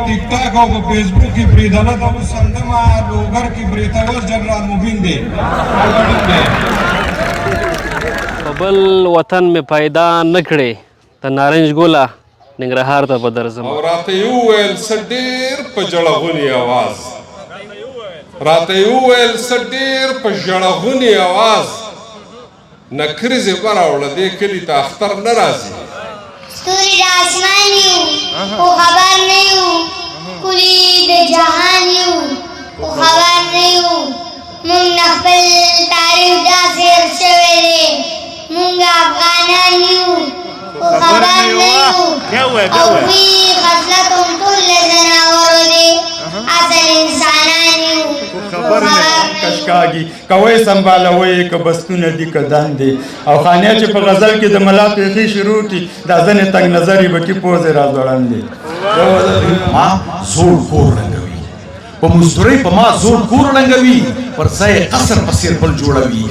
टिक टाक او په فیسبوک کې بریدنه د وسندما لوګر کې بریتاور جنرال مبین دی بل وطن می پیدا نکړي ته نارنج ګولا ننګرهار ته په درځم او راته یو ویل څه ډېر په جړغوني اواز راته یو ویل څه ډېر په ژړغوني اواز نکریزې براوړه دې کلي ته اختر نه راځي ستوري د اسمان یو خو خبر نه یو کلي د جهان یو خو خبر نه یو مونږ نه خپل تاریخ داسې هېر شوی دی مونږ افغانان یو خو خبر نه یو او وی خصلت هم ټول له ځناورو دی اصل انسانان یو خبر نه کشکاږي کوی سنبالوي که بستونه دي که دندې او خانیا چې په غزل کې د ملا پیخي شروع کړي دا ځنې تنګ نظري به کې پوزې را ځوړندې ما زوړ کور رنګوي په مزدورۍ په ما زوړ کور رنګوي پر ځای قصر په څېر بل جوړوي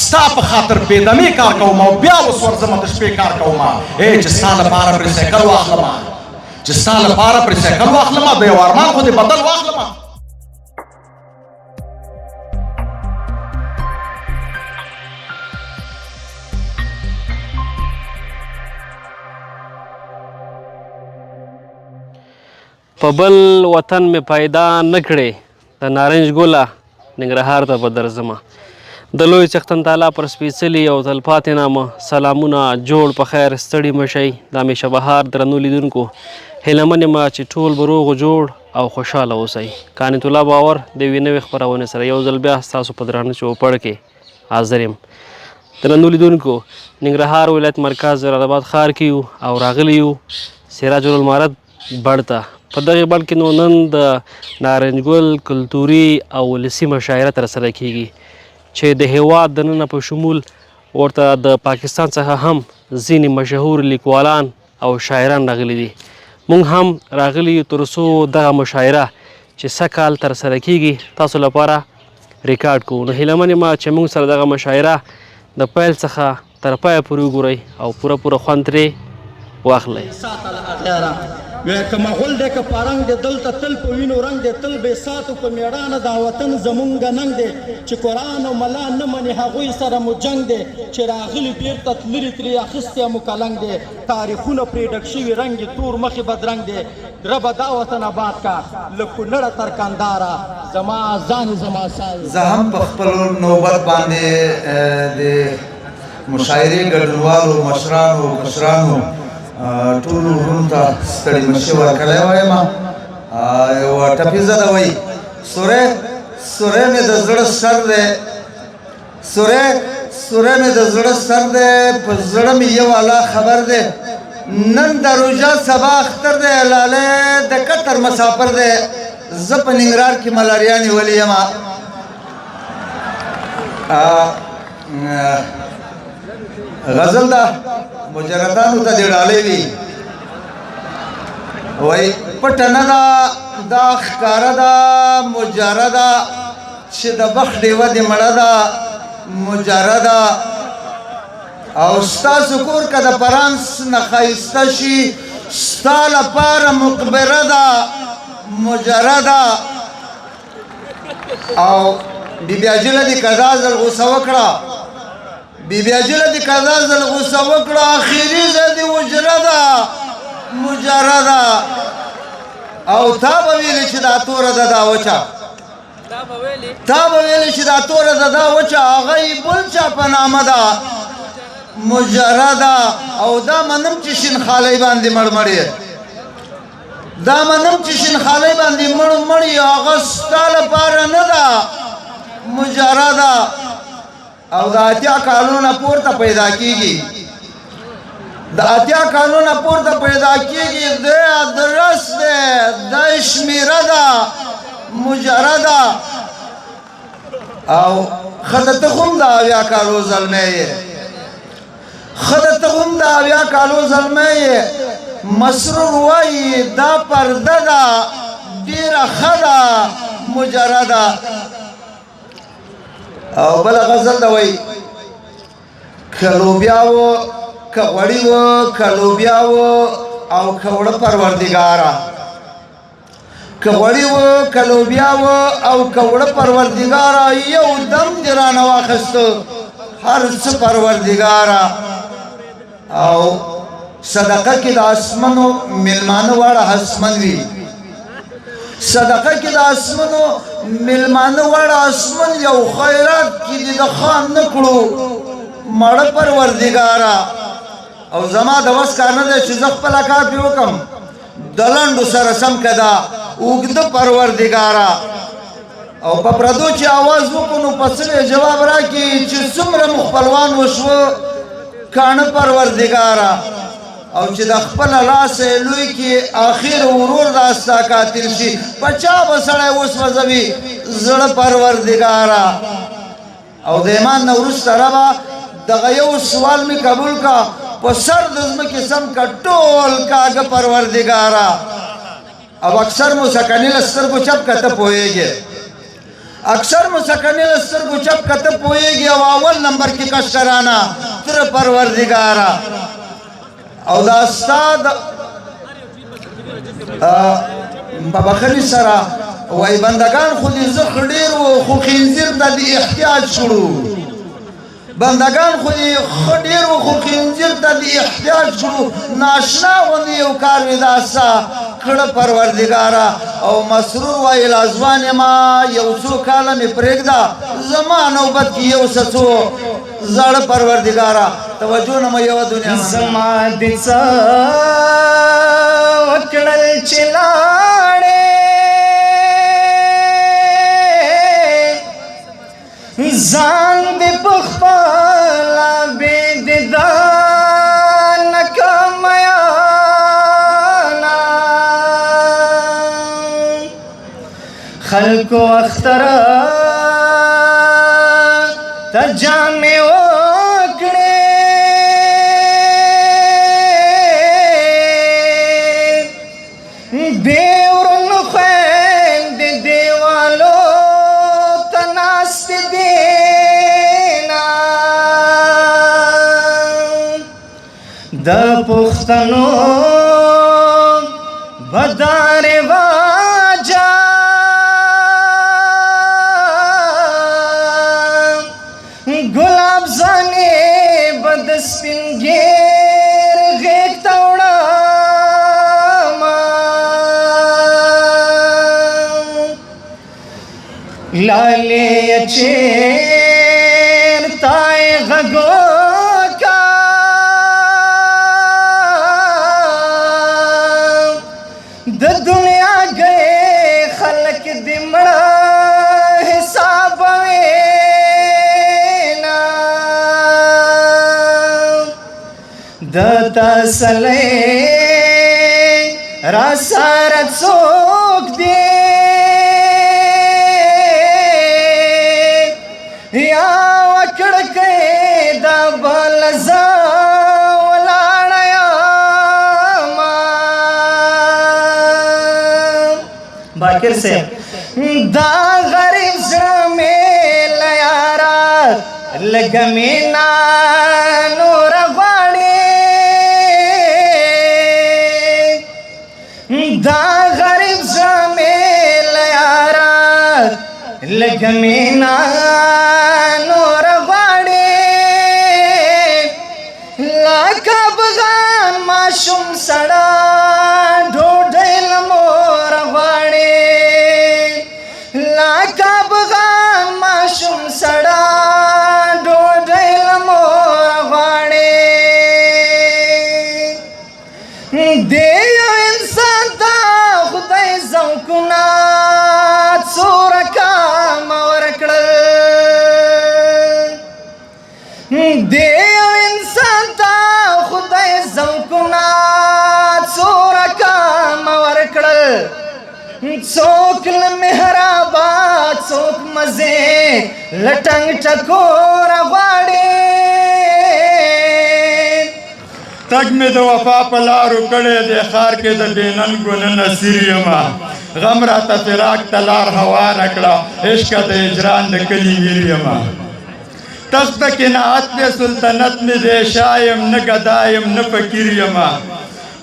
ستا په خاطر بېدمې کار کوم او بیا اوس ورځمه د شپې کار کوم چې ستا لپاره پرې سایکل واخلمه د یو ارمان خو دې بدل واخلمه په بل وطن می پیدا نکړي ته نارنج ګولا ننګرهار ته په درځم د لوی څښتن تعالی پر سپېڅلي او تلپاتې نامه سلامونه جوړ په خیر ستړي مشئ د همیشه بهار درنو لیدونکو هیله من یم چې ټول به روغ جوړ او خوشحاله اوسئ کانت الله باور د یوې نوې خپرونې سره یو ځل بیا ستاسو په درانه چوپړ کې حاضر یم درنو لیدونکو ننګرهار ولایت مرکز جلالاباد ښار کې یو او راغلی یو سراج العمارت بڼ ته په دغې بڼ کې نو نن د نارنج ګل کلتوري او ولسي مشاعره ترسره کیږي چې د هیواد دننه په شمول ورته د پاکستان څخه هم ځینې مشهور لیکوالان او شاعران راغلي دي موږ هم راغلي یو تر څو دغه مشاعره چې سږ کال ترسره کیږي تاسو لپاره ریکارډ کوو نو هیله من یم چې موږ سره دغه مشاعره د پیل څخه تر پایه پورې وګورئ او پوره خوند ترې واخلئ که مغول دی که پرنګ دی دلته تل په وینو رنګ دی تل بې ساتو په مېړانه دا وطن زمونږ ننګ دی چې قرآن او ملا نه مني هغوی سره مو جنګ دی چې راغلي بیرته تللي ترې اخیستی مو کلنګ دی تاریخونه پرې ډک شوي رنګ تور مخې بدرنګ دی ربه دا وطن آباد کا له کونړه تر کنداره زما ځان زما سال زه هم په خپل نوبت باندې د مشاعرې ګډونوالو مشرانو کشرانو ټولو وروڼو ته ستړي مشي ورکړی وایم یوه ټپیزه ده وایي سوری مې د زړه سر دی سوری مې د زړه سر دی په زړه مې یو الله خبر دی نن د روژه سبا اختر دی لالی د قطر مسافر دی زه په ننګرهار کې ملاریا نیولې یم غزل ده مجردانو ته دې ډالۍ وي وایي پټه نه ده دا ښکاره ده مجرده چې د بخت ډیوه دې مړه ده مجرده او ستاسو کور که د فرانس نه ښایسته شي ستا لپاره مقبره ده مجرده او بیبي اجله دې که دا ځل غوسه وکړه بیبي اجله دې که دا ځل غوسه وکړه اخري ځه دې وجره ده مجرده او تا به ویلې چې دا توره ده دا وچه تا به ویلې چې دا توره ده دا وچه هغه یې بل چا په نامه ده مجرده او دا منم چې شینخالۍ باندې مړمړې دا منم چې شینخالۍ باندې مړمړې هغه ستا لپاره نه ده مجرده او د اتیا کالونه پورته پیدا کیږي د اتیا کالونه پورته پیدا کیږي د ادرس ده د شمیره ده مجرده او خدته هم د اویا کالو زلمی یې خدته هم د اویا کالو زلمی یې مسرور وایي دا پرده ده ډېره ښه ده مجرده او بل غزل دا وای که لوبیا و که غوړي و که لوبیا و او که وړه پروردګاره که غوړي وه که لوبیا وه او که وړه پروردګاره یو دم دې رانه واخیسته هر څه پروردګاره او صدقه کې د اسمنو میلمانه واړه هسمن وي صدقه کې د اسمنو میلمانه واړه اسمن یو خیرات کې دې د خان نه کړو مړه پروردګاره او زما د وس کار نه دی چې زه خپله کار پرې وکړم د لنډو سره سم که دا اوږده پروردګاره او په پردو چې اواز وکړو نو په څه جواب راکړي چې څومره مو خپلوان وشوه کاڼه پروردګاره او چې د خپله لاسه لوی کې آخر ورور دا ستا قاتل شي په چا به سړی وسوځوي زړه پروردګاره او د ایمان نه وروسته ربه دغه یو سوال مې قبول کا په سر د ځمکې سم کا ټول کاږه پروردګاره او اکثر مسکني له سترګو چپ کته پوهېږي اکثر مسکني له سترګو چپ کته پوهېږي او اول نمبر کې کشکرانه تر پروردګاره او دا ستا د په بخښنې سره وایي بندګان خو دې زخ ډېر و خو خنزیر ته دې احتیاج کړو بندگان خو دې ښه ډېر و خو خنزیر ته دې احتیاج کړو ناشنا غوندې یو کار وي دا ستا کړه پروردګاره او مسرور وایي لازوان یما یو څو کاله مې پرېږده زما نوبت کې یو څه څو زړه پروردګاره توجه نه مې یوه دنیا زما د څه وکړل چې لاړې ځان دې په خپله بېدېدانه کړم میانه خلکو اختره ته جامې وکړې بې ورونو خویندې دیوالو ته ناستې دي د پښتنو بدا رواجه ګلاب ځانې به د سپین ګیر غېږ ته وړمه لالې یې چېرته یې غږ د دنیا گئے خلق دی مڑا حساب وینا د تسلی را سارت سوک دی یا وکڑ کئی دا بلزا باکر سے دا غریب زړه مې له یاره لږه مینه نوره غواړي دا غریب زړه مې له یاره لږه مینه نوره غواړي لکه افغان ماشوم سړه ډوډۍ له موره غواړي لکه افغان ماشوم سړه ډوډۍ له موره غواړي دې یو انسان ته خدای ذوقونه څو رقمه ورکړل دې یو انسان ته خدای ذوقونه څو رقمه ورکړل څوک له محرابه څوک مزې له ټنګ ټکوره غواړي تګ مې د وفا په لارو کړی دی ښار کې د بې ننګو نه نصیر یمه غم راته فراق ته لار هواره کړه عشقه د هجران د کلي ویر یمه تخت قناعت دی سلطنت مې دی شاه یم نه ګدا یم نه فقیر یمه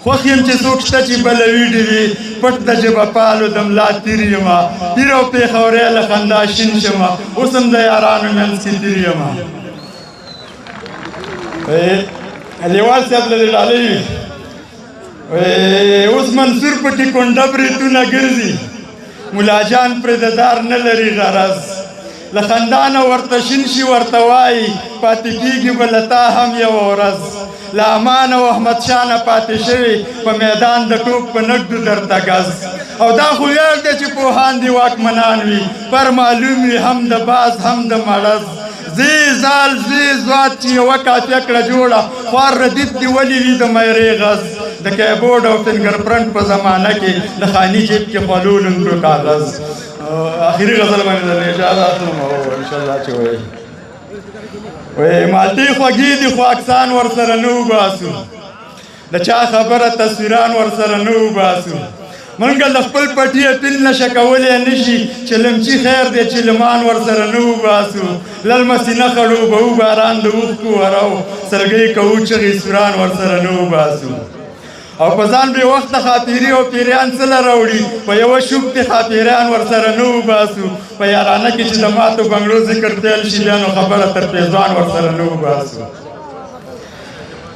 خوښ یم چې څوک شته چې بلوي ډېوې پټ د ژبه پالو د ملا تیر یمه پیر او پېښوری له خندا شین شمه اوس هم د یارانو منځ کې تیر یمه لیوال صاحب له دې ډالۍ اوس منصور پکې کونډه بریتونه ګرځي ملا جان پرې د دار نه لري غرض له خندانه ورته شین شي ورته وایي پاتې کېږي به له تا هم یوه ورځ له امان او احمد شاه نه پاتې شوي په میدان د ټوپ په نږدو درته ګز او دا خو ویل دی چې پوهان دي واکمنان وي پر معلوم وي هم د باز هم د مړز زی زال زی زوات چې یوه کافیه کړه جوړه خوار ردیف دې ولې وي د میرې غز د کیبورډ او فنګر پرنټ په زمانه کې د خاني جیب کې خلولم کړو کاغذ آخري غزل باندې د اجازه اخلم او انشاءالله چې وایي مالټې خوږې دي خو اکسان ورسره نه وباسو د چا خبره تصویران ورسره نه وباسو منګل د خپل پټي اپیل نشه کولی نه شي چې لمچي خیر دی چې لمان ورسره نه وباسو للمسي نه خړو به باران د اوښکو ورو سلګۍ کوو چغې سوران ورسره نه وباسو او په ځان بې وخته خاطري او پیریان څه له راوړي په یوه شوکتې خاطریان ورسره نه وباسو په یارانه کې چې د ماتو بنګړو ذکر پیل شي بیا نو خبره تر پیزوان ورسره نه وباسو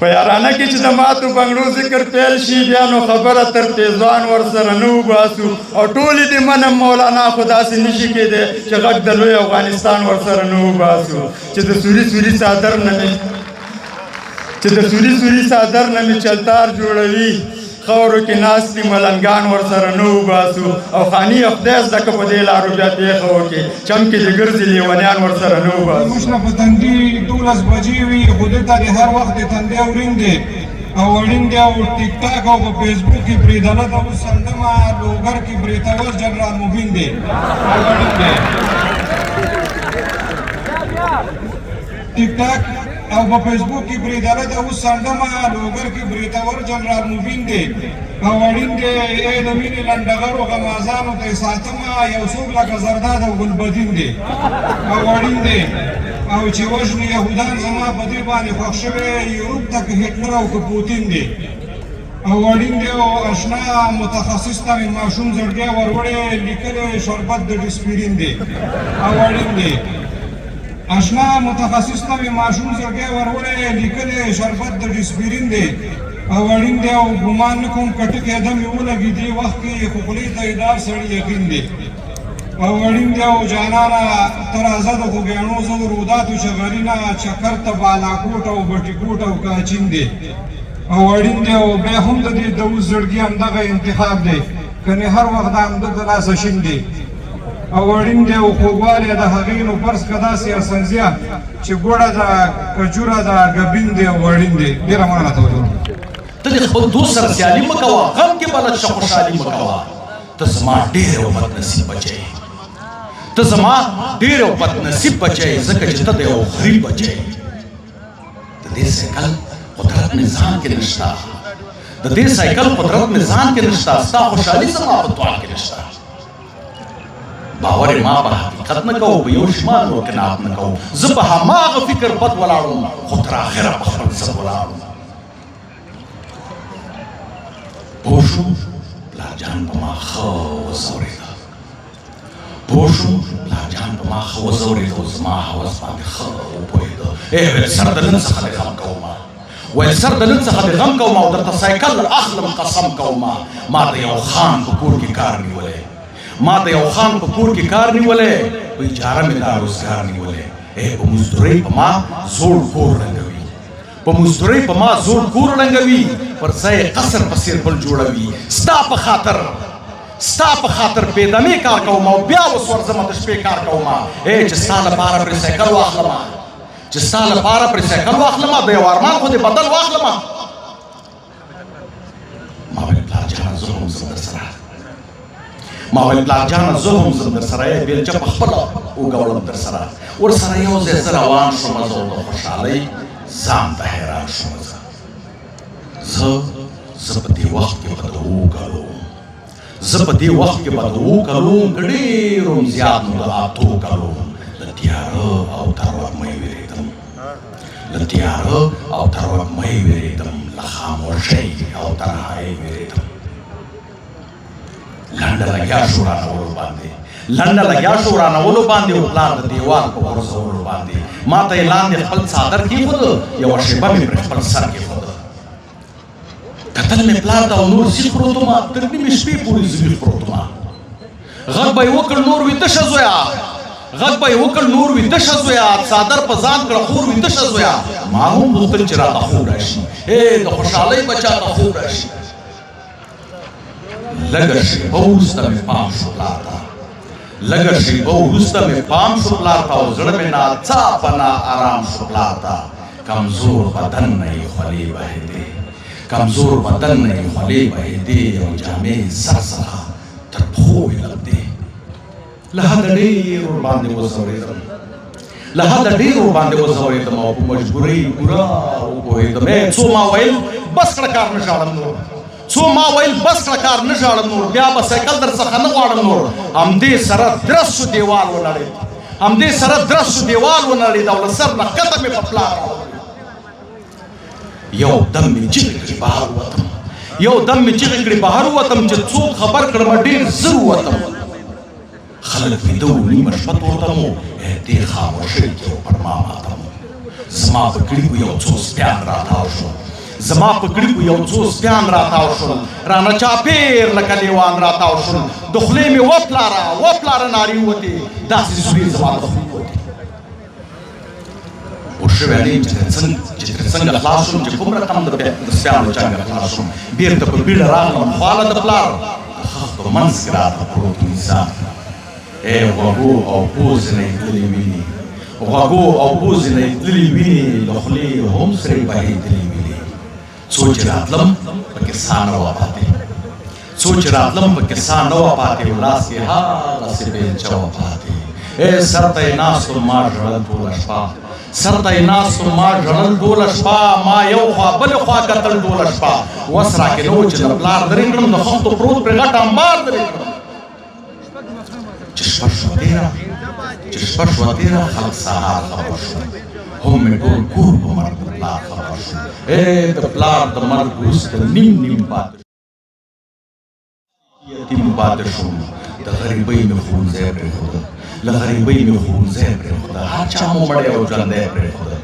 په یارانه کې چې د ماتو بنګړو ذکر پیل شي بیا نو خبره تر پیزوان ورسره نه وباسو او ټولې دې منم مولانا خو داسې نشي کېدی چې غږ د لوی افغانستان ورسره نه وباسو چې د سوري سوري څادر نه مې چلتار جوړوي خاورو کې ناست دي ملنګان ورسره نه وباسو او خاني خدای زده که په دې لارو بیا پېښه وکړي چم کې د ګرځي لیونیان ورسره نه وباسو موږ په تندي 12 بجې وي خو دلته د هر وخت د تندي اورین دی او اړین دی او ټیک ټاک او په فیسبوک کې بریدنه د اوس همدمه لوګر کې بریتور جنرال مبین دی ټیک ټاک او په فیسبوک کې بریدنه د اوس همدمه لوګر کې بریتور جنرال مبین دی او اړین دی ای د مینې لنډغرو غمازانو ته یې ساتمه یو څوک لکه زرداد او ګلبدین دی او اړین دی او چې وژني یهودان زما په دې باندې خوښ شوی یوروپ ته که هټلر او که پوتین دی او اړین دی او اشنا متخصص ته مې ماشوم زړګی وروړی لیکلی شربت د ډسپیرین دی او اړین دی اشنا متخصص ته مې ماشوم زړګی وروړی لیکلی شربت د ډسپیرین دی او اړین دی او ګمان نه کوم که ټکې دم یې ولګي دې وخت کې خو خولې ته یې دار سړي یقین دی او اړین دی او جانانه ته راځه د خوږیاڼو زه د روداتو شغرینه چکر ته بالاکوټ او بټیکوټ او کاچین دی او اړین دی او بیا هم د دې د اوس زړګي همدغه انتخاب دی کنې هر وخت د همده د لاسه شین دی او اړین دی او خوږوالی د هغې نو فرض که داسې اسنزیه چې ګوړه ده کجوره ده ګبین دی او اړین دی ډېره مننه توجه ته د خپل دوست سره سیالي مه کوه غم کې بلد شه خوشحالي مه کوه ته زما ډېر یو بدنصیب بچی ته زما ډېر یو بدنصیب بچی ځکه چې ته د یو غریب بچی د دې سایکل قدرت مې ځان کې نشته د دې سایکل قدرت مې ځان کې نشته ستا خوشحالي زما په توان کې نشته باور ما په حقیقت نه کوو په یو شمال نور قناعت نه کوو زه په هماغه فکر بد ولاړم خو تر آخره په خپل عزت ولاړم پوه شو پلار جان په ما ښه وځورېده پوه شو پلار جان په ما ښه وځورېده او زما حوس باندې ښه وپوهېده ویل سر د نن څخه دې غم کومه ویل سر د نن څخه دې غم کومه او درته سایکل اخلم قسم کومه ما د یو خان په کور کې کار نیولی ما د یو خان په کور کې کار نیولی په اجاره مې دا روزګار نیولی په مزدورۍ په ما زوړ کور رنګوي په مزدورۍ په ما زوړ کور رنګوي پر ځای قصر په څېر بل جوړوي ستا په خاطر بېدمې کار کوم او بیا اوس ورځمه د شپې کار کوم چې ستا لپاره پرې سایکل واخلمه د یو ارمان خو دې بدل واخلمه ما ویل پلار جانه زه هم زه در سره یې بیلچه په خپله وګوړم در سره ورسره یو ځای زه روان شوم زه د خوشحالۍ ځان ته حیران شوم زه په دې وخت کې به د 7 کالو که ډېر هم زیات نو د 8 کالو له تیاره او تر وږمۍ وېرېدم د خاموشۍ او تنهایۍ وېرېدم. لنډه لګیا شو رانولو باندې او پلار د دیوال په غورځولو باندې ما ته یې لاندې خپل څادر کېښود، یوه شېبه مې پرې خپل سر کېښود. کتل مې پلار ته او نور سیخ پروت وم، تر نیمې شپې پورې زه ویښ پروت وم. غږ به یې وکړ نور ویده شه زویه، څادر په ځان کړه خور ویده شه زویه. ما هم غوښتل چې راته خوب راشي، د خوشحالۍ به چاته خوب راشي. لږه شېبه وروسته مې پام شو پلار ته او زړه مې ناڅاپه ناارام شو پلار ته. کمزور بدن نه یې خولې بهېدې او جامې سر څخه تر پښو یې لمدې. له حده ډېر ورباندې وځورېدم او په مجبورۍ پوره وپوهېدم. څو ما ویل بس کړه کار نه ژاړم نور، بیا به سایکل در څخه نه غواړم نور. همدې سره درز شو دیوال ونړېد او له سر نه ښکته مې په پلار یو دم مې چیغې کړې بهر ووتم چې څوک خبر کړم ډېر زر ووتم. خلک ویده وو، نیمه شپه تورتم وو، دې خاموشۍ کې یو پر ما ماتم وو. زما په کړي یو څو سپیان راتاو شول، رانه چاپېر لکه لیوان راتاو شول. د خولې مې وپلاره نارې ووتې، داسې زورې زما د خولې ووتې. پوه شوی نه یم چې تر څنګه خلاص شوم، چې کوم رقم د سپیانو چنګه خلاص شوم. بېرته په بیړه راغلم خواله د پلار، د خښتو منځ کې راته پروت انسان. غوږو او پوزې نه یې تللې وینې، له خولې هم سرې بهېدلې وینې. څو چې راتلم پکې ساه نه وه پاتې، ولاس کې هغسې بېلچه وه پاتې. سر ته یې ناست وم ما ژړل ټوله شپه، ما یو خوا بلې خوا کتل ټوله شپه. وس راکې نه و چې د پلار درې کړم، د خښتو پروت پرې غټ امبار درې کړم. چې شپه شوه تېره خلک سهار خبر شو، هم مې ټول کور په مرګ د پلار خبر شو. د پلار د مرګ وروسته نیم یتیم پاتې شوم. د غریبۍ مې ښوونځی پرېښوده، هر چا مو مړی او ژوندی پرېښوده.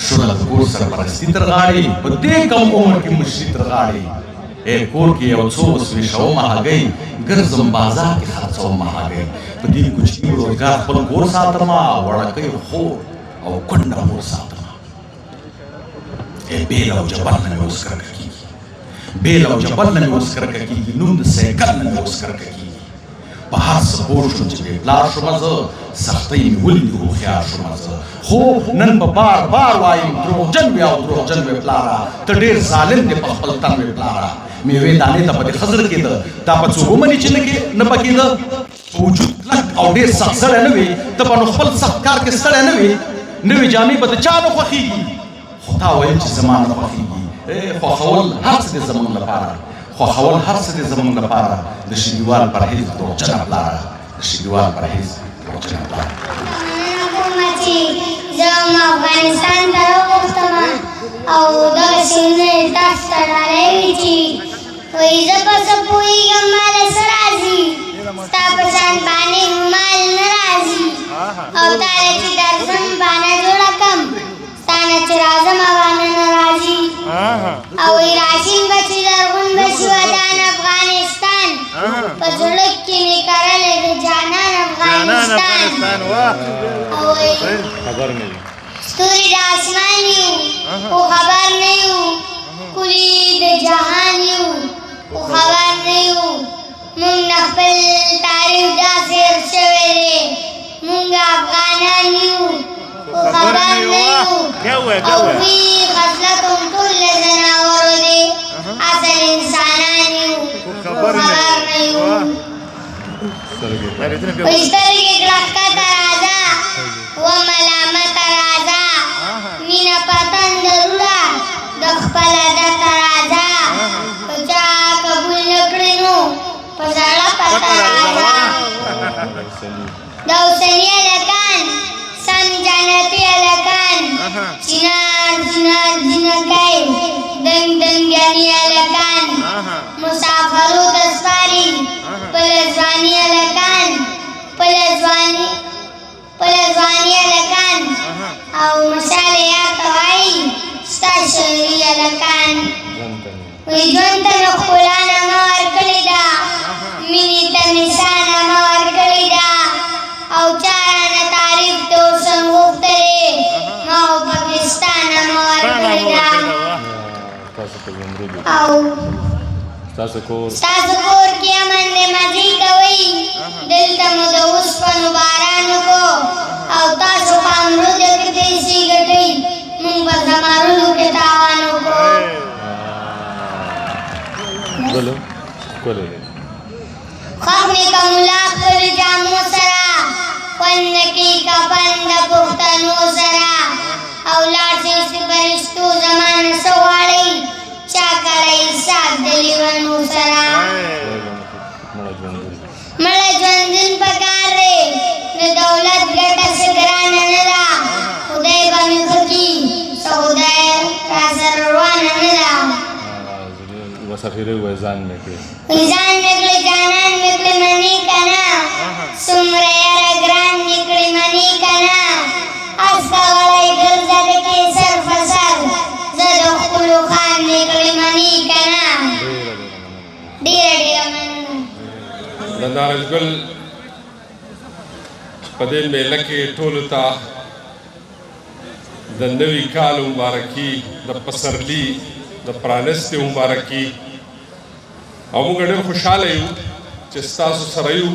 شوله د کور سرپرستي تر غاړې، په دې کم عمر کې مشري تر غاړې. کور کې یو څو وسویشومه هګۍ، ګرځم بازار کې خرڅومه هګۍ. په دې کوچني روزګار خپل کور ساتمه، وړکۍ خور او کونډه مور ساتمه. بیل او جبل نه مې اوس کرکه کېږي، نوم د سایکل نه مې اوس کرکه کېږي. په هر څه پوه شوم چې بې پلار شومه زه، سختۍ مې ولیدې هوښیار شومه زه. خو نن به بار وایم دروغجن وې پلاره، ته ډېر ظالم دې په خپل تن وې پلاره. میوې دانې ته په دې خزر کېده، دا په څوک ومني چې نه پکېده. په وجود کلک او ډېر سخت سړی نه وې، ته به نو خپل سخت کار کې ستړی نه وې. نوې جامې به د چا نه خوښېږي، خو تا ویل چې زما نه خوښېږي. خوښول هر څه دې زموږ لپاره، د شګیوال پرهیز دروغجنه پلاره. زه افغانستان ته راوغوښتم او دغه شعرونه یې تاسو ته ډالۍ وي چې وایي زه په څه پوهېږم ماله څه راځي، ستا په شان باندې مال نه راځي. او تاله چې درځم بانه جوړه کړم، ستا نه چې راځم بانه نه راځي. او وایي راشین به چې لرغون به شي ودان افغانستان، په زړه کې مې کرلی د جانان افغانستان. او وایي ستوري د اسمان یو خو خبر نه یو، کلي د جهان یو خو خبر نه یو. مونږ نه خپل تاریخ داسې هېر شوی دی، مونږ افغانان یو خو خبر نه یو. او وی خصلت هم ټول له ځناورو دی، اصل انسانان یو خو خبر نه یو. وایي سترګې کړه ښکته راځه، و ملامته راځه، مینه په تندرونه د خپل عادته راځه. که چا قبول نه کړې نو په زړه پته راځه. د اوسني هلکان شان جنتی الکان چنار چنار جنکای دنگ دنگانی الکان مسافرو دسپاری پلزوانی الکان پلزوانی الکان او مشال یا قوائی ستا شعری الکان وی جون تا نخولانا مور کلی دا مینی تا نشانا مور کلی دا او چارانا تعریف تو سنگوک ترے ماو پاکستانا مور کلی دا او ستاسو کور کی امن دے مزی کوئی دل تا مدوس پنو بارانو کو او تاسو پامرو دے دیسی گٹی مونگ با زمارو کے تاوانو کو خاکنے کا ملاق پر جامو سرا پنکی کا پند پختنو سرا اولاد سے سپرشتو زمان سوالی چاکڑی ساتھ دلیونو سرا مڑا جوندن پکار رے نو دولت گٹا سگران ندا خدای بانی خکی سو خدای راسر روان ندا ویزان میکلی جانان میکلی منی کنا سمر یار گران میکلی منی کنا اسکا غلائی گرزد کے سر فسر زد خلو خان میکلی منی کنا دیر من نارنج گل پدې میله کې ټولو ته د نوي کال مبارکي د پسرلي د پرانستې مبارکي او موږ ډېر خوشحاله یو چې ستاسو سره یو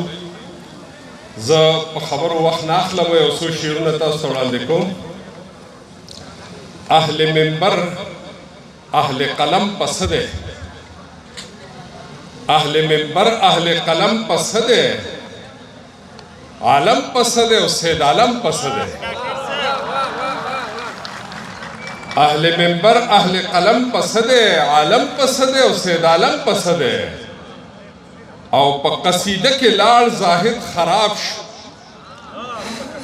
زه په خبرو وخت نه اخلم یو څو شعرونه تاسو ته وړاندې کوم اهل منبر اهل قلم پس دی اهل منبر اهل قلم پس دی عالم پس دی او سید عالم پس دی اهل منبر اهل قلم پس دی عالم پس دی او سید عالم پس دی او په قصیده کې لاړ زاهد خراب شو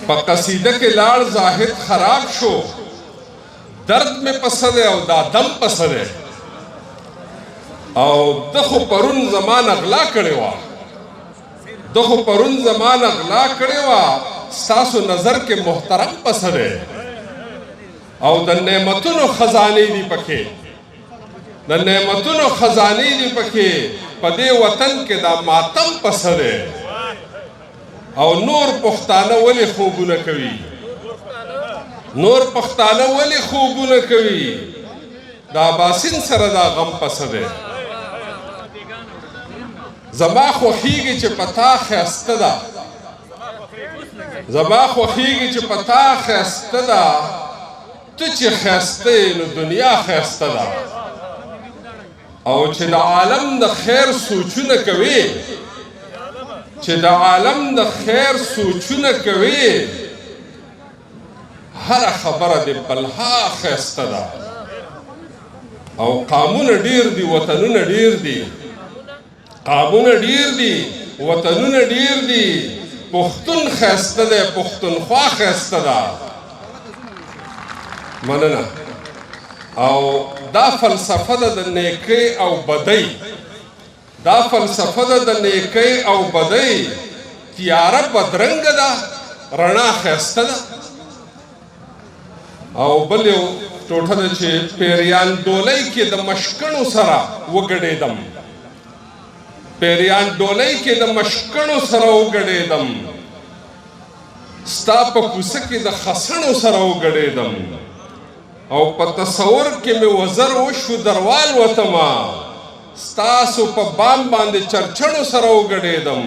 په قصیده کې لاړ زاهد خراب شو درد میں پس دی او دا دم پس دی او دخو پرون زمان اغلا کړي وا دخو پرون زمان اغلا کړي وا ستاسو نظر کې محترم پس دی او د نعمتونو خزانه دی پکې د نعمتونو خزانه دی پکې په دې وطن کې دا ماتم پس دی او نور پښتانه ولې خوبونه کوي نور پښتانه ولې خوبونه کوي دا باسین سره دا غم پس دی زما خوخیږي چې پتا خسته ده زما خوخیږي چې پتا خسته ده ته چې خسته نو دنیا خسته ده او چې د عالم د خیر سوچونه کوي چې د عالم د خیر سوچونه کوي هر خبره د بلها خسته ده او قامونه ډیر دي وطنونه ډیر دي قامونه ډیر دي وطنونه ډیر دي پښتون خسته ده پښتونخوا خسته ده مننه او دا فلسفه ده د نیکۍ او بدۍ دا فلسفه ده د نیکۍ او بدۍ تیاره بدرنګه ده رڼا ښایسته ده او بل یو ټوټه ده چې پیریان ډولۍ کې د مشکڼو سره وګډېدم پیریان ډولۍ کې د مشکڼو سره وګډېدم ستا په کوڅه کې د خسڼو سره وګډېدم او په تصور کې مې وزر وشو دروال وتما ستاسو په بام باندې چرچڼو سره وګډېدم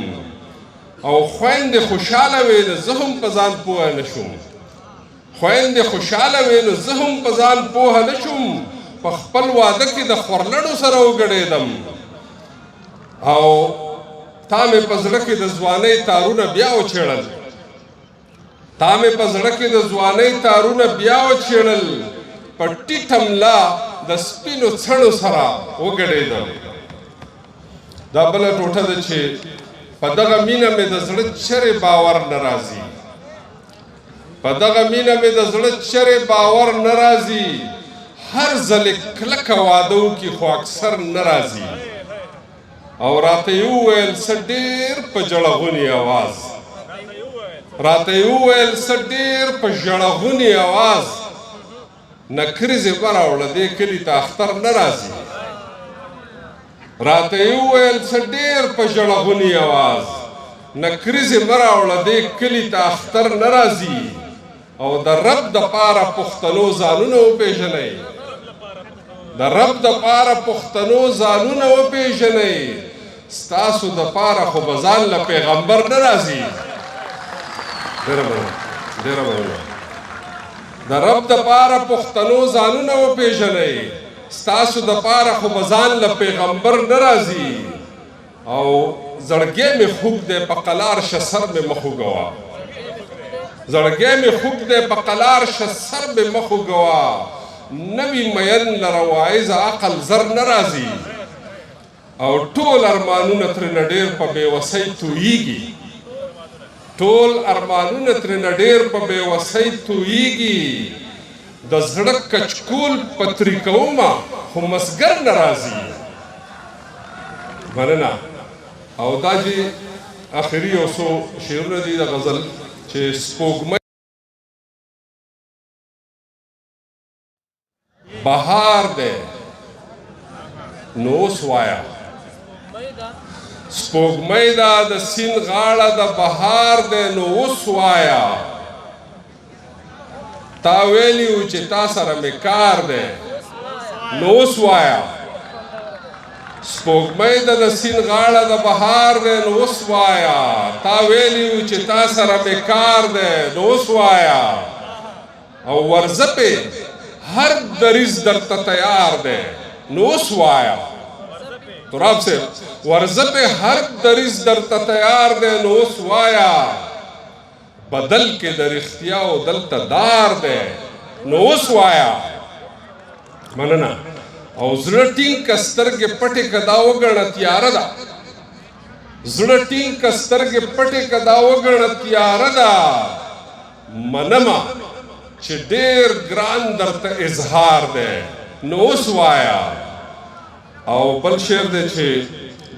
او خویندې خوشحاله وې نو زه هم په ځان پوه نه شوم خویندې خوشحاله وې نو زه هم په ځان پوه نه شوم په خپل واده کې د خورلڼو سره وګډېدم او تا مې په زړه کې د ځوانۍ تارونه بیا وچېړل تا مې په زړه کې د ځوانۍ تارونه بیا وچېړل په ټیټه ملا د سپینو څڼو سره وګډېدم دا بله ټوټه ده چې په دغه مینه مې د زړه چرې باور نه راځي په دغه مینه مې د زړه چرې باور نه راځي هر ځل کلکه واده وکړي خو اکثر نه راځي او راته یې وویل څه ډېر په ژړغوني اواز راته یې وویل څه ډېر په ژړغوني اواز نکریزې به راوړه دې کلي ته اختر نه راځي راته یې وویل څه ډېر په ژړغوني اواز نکریزې مه راوړه دې کلي ته اختر نه راځي او د رب دپاره پښتنو ځانونه وپېژنئ د رب دپاره پښتنو ځانونه وپېژنئ ستاسو دپاره خو به ځان له پیغمبر نه راځي ډېره مننه د رب دپاره پښتنو ځانونه وپېژنئ ستاسو دپاره خو به ځان له پیغمبر نه راځي او زړګی مې خوږ دی په قلار شه سر مې مه خوږوه زړګی مې خوږ دی په قلار شه سر مې مه خوږوه نوي مین لره واعظه عقل زر نه راځي او ټول ارمانونه ترېنه ډېر په بېوسۍ تویېږي ټول ارمانونه ترېنه ډېر په بېوسۍ تویېږي د زړه کچکول پتري کومه خو مسګر نه راځي مننه او دا چې آخري یو څو شعرونه دي د غزل چې سپوږمۍ بهار دی نو اوس وایه سپوږمۍ ده د سیند غاړه د بهار دی نو اوس وایه تا ویلي وو چې تا سره مې کار دی نو اوس وایه سپوږمۍ ده د سیند غاړه د بهار دی نو اوس وایه تا ویلي وو چې تا سره مې کار دی نو اوس وایه او ورځه پې هر دریز درته تیار دی نو اوس وایه تراب صاحب ورځه پې هر دریز درته تیار دی نو اوس وایه بدل کې د رښتیا او دلته دار دی نو اوس وایه مننه او زړه ټینګ که سترګې پټې که دا وګڼه تیاره ده زړه ټینګ که سترګې پټې که دا وګڼه تیاره ده منمه چې ډېر ګران درته اظهار دی نو اوس وایه او بل شعر دی چې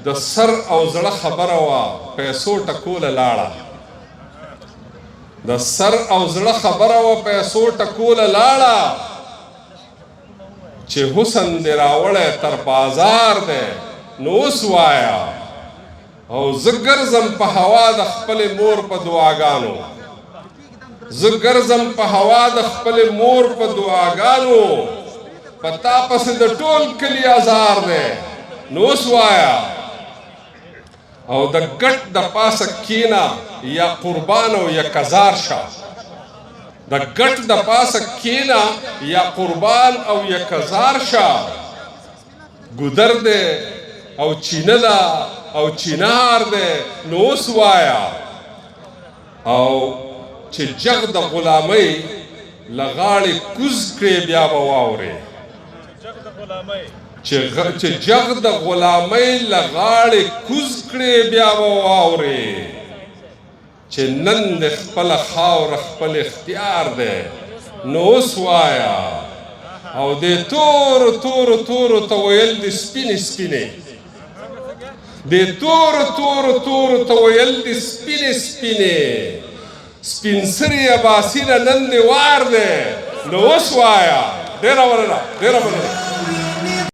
د سر او زړه خبره وه پیسو ټکوله لاړه د سر او زړه خبره وه پیسو ټکوله لاړه چې حسن دې راوړی تر بازار دی نو اوس وایه او زه ګرځم په هوا د خپلې مور په دعاګانو زه ګرځم په هوا د خپلې مور په دعاګانو په تا پسې د ټول کلي ازار دی نو اوس وایه او د ګټ د پاسه کښېنه یا قربان او یا کزار شه د ګټ د پاسه کښېنه یا قربان او یا کزار شه ګودر دی او چینه ده او چینار دی نو اوس وایه او چې جغ د غلامۍ له غاړې کوز کړې بیا به واورې چې جغ د غلامۍ له غاړې کوز کړې بیا به واورې چې نن د خپله خاوره خپل اختیار دی نو اوس وایه او دې تورو تورو تورو ته ویل دي سپینې سپینې دې تورو تورو تورو ته ویل دي سپینې سپینې سپین سرې عباسي نه نن دې وار دی نو اوس وایه ډېره مننه ډېره مننه